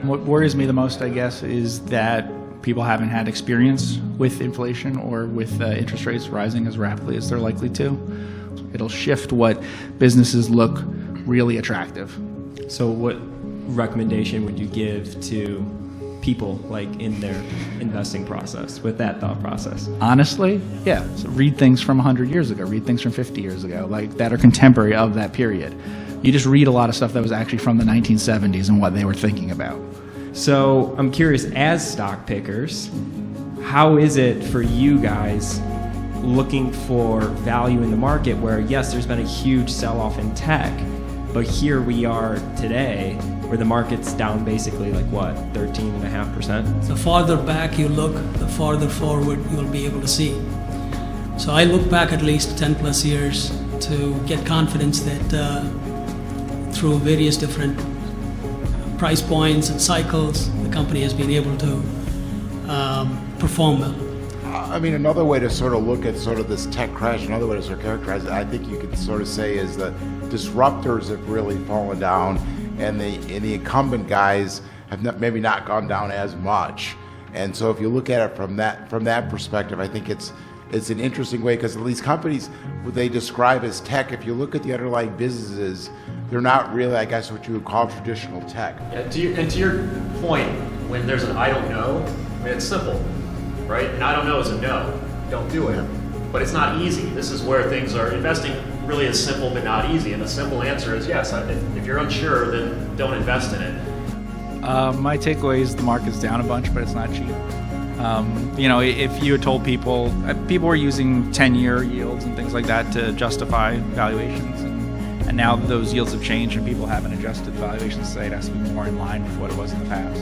What worries me the most, I guess, is that people haven't had experience with inflation or with interest rates rising as rapidly as they're likely to. It'll shift what businesses look really attractive. So what recommendation would you give to people like in their investing process with that thought process? Honestly, yeah. So read things from 100 years ago, read things from 50 years ago, like that are contemporary of that period. You just read a lot of stuff that was actually from the 1970s and what they were thinking about. So I'm curious, as stock pickers, how is it for you guys looking for value in the market where, yes, there's been a huge sell-off in tech, but here we are today where the market's down basically like what, 13.5%? The farther back you look, the farther forward you'll be able to see. So I look back at least 10 plus years to get confidence that through various different price points and cycles, the company has been able to perform well. I mean, another way to sort of look at sort of this tech crash, another way to sort of characterize it, I think you could sort of say is the disruptors have really fallen down, and the incumbent guys have maybe not gone down as much. And so if you look at it from that perspective, I think it's an interesting way, because these companies, what they describe as tech, if you look at the underlying businesses, they're not really, I guess, what you would call traditional tech. Yeah, to your point, when there's an I don't know, I mean, it's simple, right? And I don't know is a no. Don't do it. But it's not easy. This is where things are, investing really is simple but not easy. And the simple answer is yes. If you're unsure, then don't invest in it. My takeaway is the market's down a bunch, but it's not cheap. If you had told people were using 10-year yields and things like that to justify valuations, and now those yields have changed and people haven't adjusted valuations, so it has to be more in line with what it was in the past.